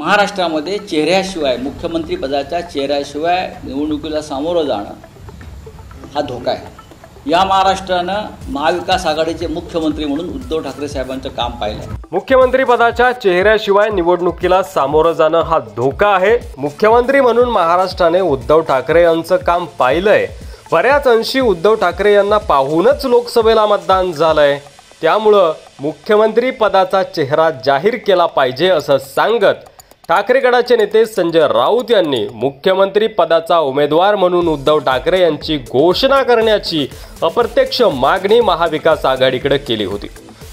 महाराष्ट्रामध्ये चेहऱ्याशिवाय मुख्यमंत्री पदाच्या चेहऱ्याशिवाय निवडणुकीला सामोरं जाणं हा धोका आहे। या महाराष्ट्रानं महाविकास आघाडीचे मुख्यमंत्री म्हणून उद्धव ठाकरे साहेबांचं काम पाहिलं। मुख्यमंत्री पदाच्या चेहऱ्याशिवाय निवडणुकीला सामोरं जाणं हा धोका आहे। मुख्यमंत्री म्हणून महाराष्ट्राने उद्धव ठाकरे यांचं काम पाहिलंय। बऱ्याच अंशी उद्धव ठाकरे यांना पाहूनच लोकसभेला मतदान झालंय। त्यामुळं मुख्यमंत्री पदाचा चेहरा जाहीर केला पाहिजे असं सांगत ठाकरे गटाचे नेते संजय राऊत यांनी मुख्यमंत्री पदाचा उमेदवार म्हणून उद्धव ठाकरे यांची घोषणा करण्याची अप्रत्यक्ष मागणी महाविकास आघाडीकडे केली होती।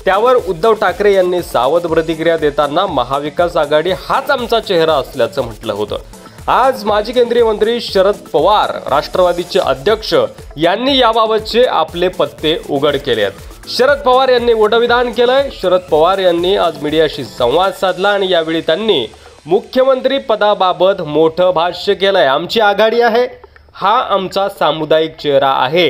त्यावर उद्धव ठाकरे यांनी सावध प्रतिक्रिया देताना महाविकास आघाडी हाच आमचा चेहरा असल्याचं म्हटलं होतं। आज माजी केंद्रीय मंत्री शरद पवार राष्ट्रवादीचे अध्यक्ष यांनी याबाबतचे आपले पत्ते उघड केले आहेत। शरद पवार यांनी मोठं विधान केलंय। शरद पवार यांनी आज मीडियाशी संवाद साधला आणि यावेळी त्यांनी मुख्यमंत्री पदाबाबत मोठं भाष्य केलंय। आमची आघाडी आहे, हा आमचा सामुदायिक चेहरा आहे।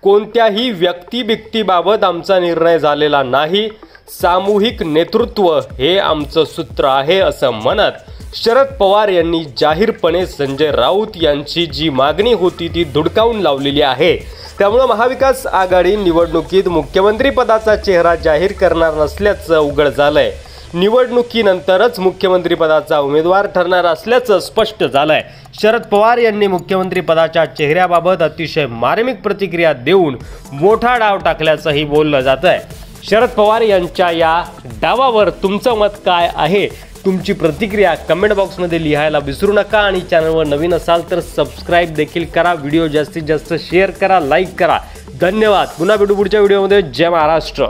कोणत्याही व्यक्तिबिक्तीबाबत आमचा निर्णय झालेला नाही। सामूहिक नेतृत्व हे आमचं सूत्र आहे असं म्हणत शरद पवार यांनी जाहीरपणे संजय राऊत यांची जी मागणी होती ती धुडकावून लावलेली आहे। त्यामुळे महाविकास आघाडी निवडणुकीत मुख्यमंत्री पदाचा चेहरा जाहीर करणार नसल्याचं उघड झालंय। निवडणुकीनंतरच मुख्यमंत्री पदाचा उमेदवार ठरणार असल्याचं स्पष्ट झालंय। शरद पवार यांनी मुख्यमंत्री पदाच्या चेहऱ्याबाबत अतिशय मार्मिक प्रतिक्रिया देऊन मोठा डाव टाकल्याचंही बोललं जातंय। शरद पवार यांच्या या डावावर तुमचं मत काय आहे? तुमची प्रतिक्रिया कमेंट बॉक्समध्ये लिहायला विसरू नका आणि चॅनलवर नवीन असाल तर सबस्क्राईब देखील करा। व्हिडिओ जास्तीत जास्त शेअर करा, लाईक करा। धन्यवाद। पुन्हा भेटू पुढच्या व्हिडिओमध्ये। जय महाराष्ट्र।